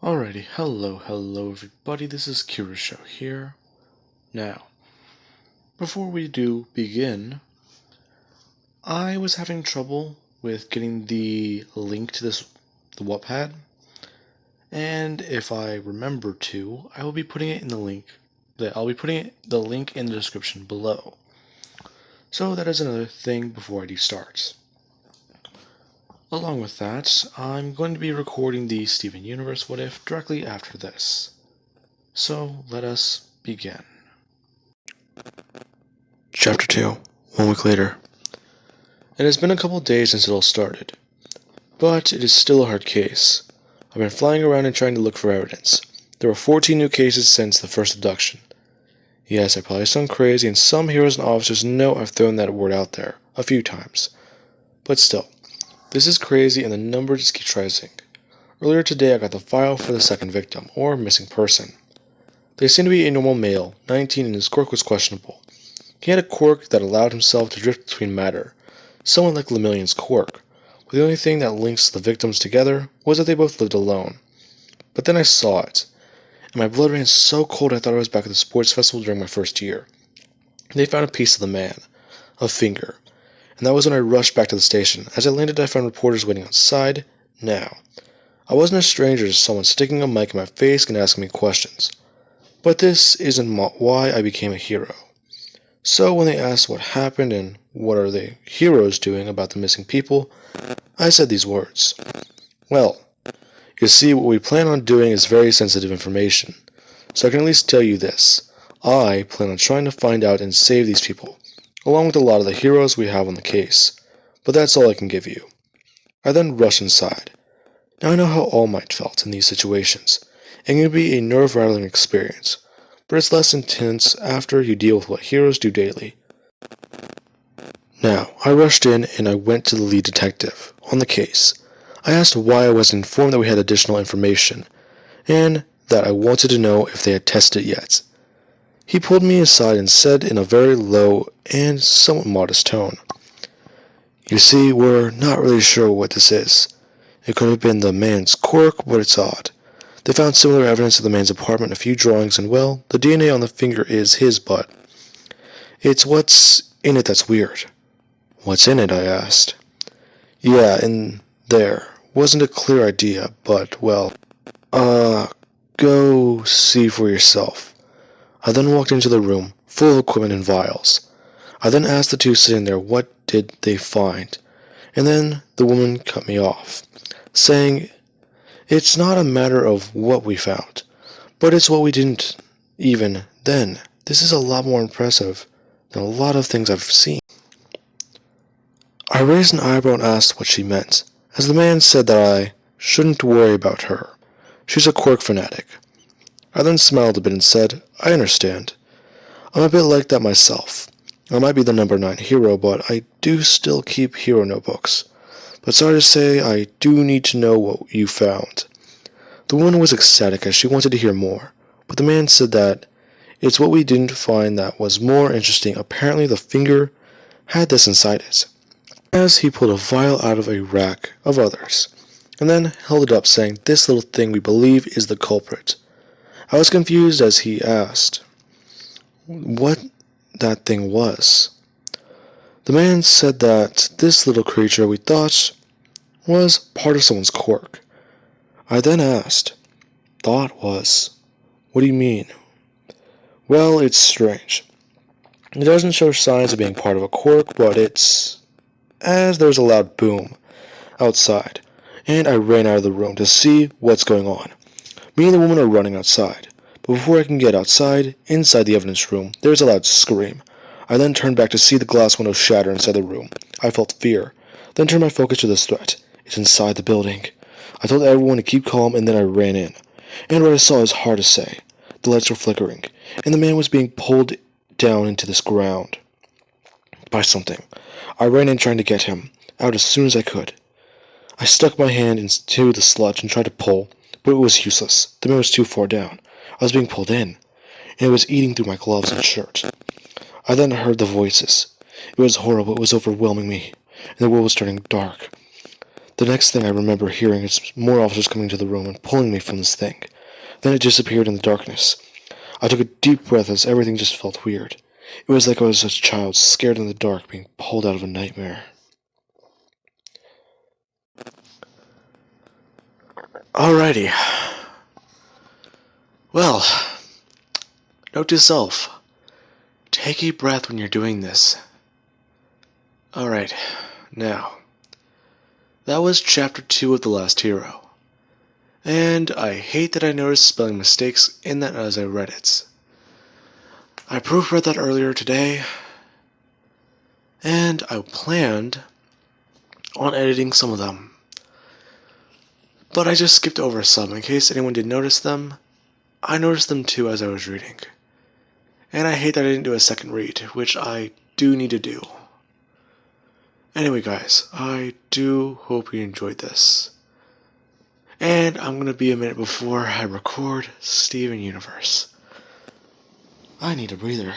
Alrighty, hello everybody, this is Show here. Now, before we do begin, I was having trouble with getting the link to the Wattpad, and if I remember to, I will be putting it in the link, the link in the description below. So that is another thing before I do start. Along with that, I'm going to be recording the Steven Universe What If directly after this. So let us begin. Chapter 2, 1 week later. It has been a couple days since it all started, but it is still a hard case. I've been flying around and trying to look for evidence. There were 14 new cases since the first abduction. Yes, I probably sound crazy, and some heroes and officers know I've thrown that word out there a few times. But still, this is crazy and the number just keeps rising. Earlier today I got the file for the second victim, or missing person. They seemed to be a normal male, 19, and his quirk was questionable. He had a quirk that allowed himself to drift between matter, somewhat like Lemillion's quirk, but the only thing that links the victims together was that they both lived alone. But then I saw it, and my blood ran so cold I thought I was back at the sports festival during my first year. They found a piece of the man, a finger, and that was when I rushed back to the station. As I landed, I found reporters waiting outside. Now, I wasn't a stranger to someone sticking a mic in my face and asking me questions, but this isn't why I became a hero. So when they asked what happened and what are the heroes doing about the missing people, I said these words. Well, you see, what we plan on doing is very sensitive information, so I can at least tell you this. I plan on trying to find out and save these people, along with a lot of the heroes we have on the case, but that's all I can give you. I then rushed inside. Now I know how All Might felt in these situations. It can be a nerve-rattling experience, but it's less intense after you deal with what heroes do daily. Now, I rushed in and I went to the lead detective on the case. I asked why I wasn't informed that we had additional information, and that I wanted to know if they had tested it yet. He pulled me aside and said in a very low and somewhat modest tone, "You see, we're not really sure what this is. It could have been the man's quirk, but it's odd. They found similar evidence of the man's apartment, a few drawings, and well, the DNA on the finger is his, but it's what's in it that's weird." "What's in it?" I asked. "Yeah, in there. Wasn't a clear idea, but, well, go see for yourself." I then walked into the room, full of equipment and vials. I then asked the two sitting there what did they find, and then the woman cut me off, saying, "It's not a matter of what we found, but it's what we didn't even then. This is a lot more impressive than a lot of things I've seen." I raised an eyebrow and asked what she meant, as the man said that I shouldn't worry about her. She's a quirk fanatic. I then smiled a bit and said, "I understand. I'm a bit like that myself. I might be the number 9 hero, but I do still keep hero notebooks. But sorry to say, I do need to know what you found." The woman was ecstatic as she wanted to hear more, but the man said that it's what we didn't find that was more interesting. Apparently the finger had this inside it, as he pulled a vial out of a rack of others, and then held it up saying, "This little thing we believe is the culprit." I was confused as he asked what that thing was. The man said that this little creature we thought was part of someone's quirk. I then asked, "Thought was? What do you mean?" "Well, it's strange. It doesn't show signs of being part of a quirk, but it's..." As there was a loud boom outside, and I ran out of the room to see what's going on. Me and the woman are running outside, but before I can get outside, inside the evidence room, there is a loud scream. I then turned back to see the glass window shatter inside the room. I felt fear, then turned my focus to this threat. It's inside the building. I told everyone to keep calm, and then I ran in. And what I saw is hard to say. The lights were flickering, and the man was being pulled down into this ground by something. I ran in trying to get him out as soon as I could. I stuck my hand into the sludge and tried to pull, but it was useless. The man was too far down. I was being pulled in, and it was eating through my gloves and shirt. I then heard the voices. It was horrible. It was overwhelming me, and the world was turning dark. The next thing I remember hearing is more officers coming into the room and pulling me from this thing. Then it disappeared in the darkness. I took a deep breath as everything just felt weird. It was like I was a child scared in the dark being pulled out of a nightmare. Alrighty. Well, note to self. Take a breath when you're doing this. Alright, now. That was chapter 2 of The Last Hero. And I hate that I noticed spelling mistakes in that as I read it. I proofread that earlier today, and I planned on editing some of them. But I just skipped over some in case anyone did notice them. I noticed them too as I was reading. And I hate that I didn't do a second read, which I do need to do. Anyway guys, I do hope you enjoyed this. And I'm going to be a minute before I record Steven Universe. I need a breather.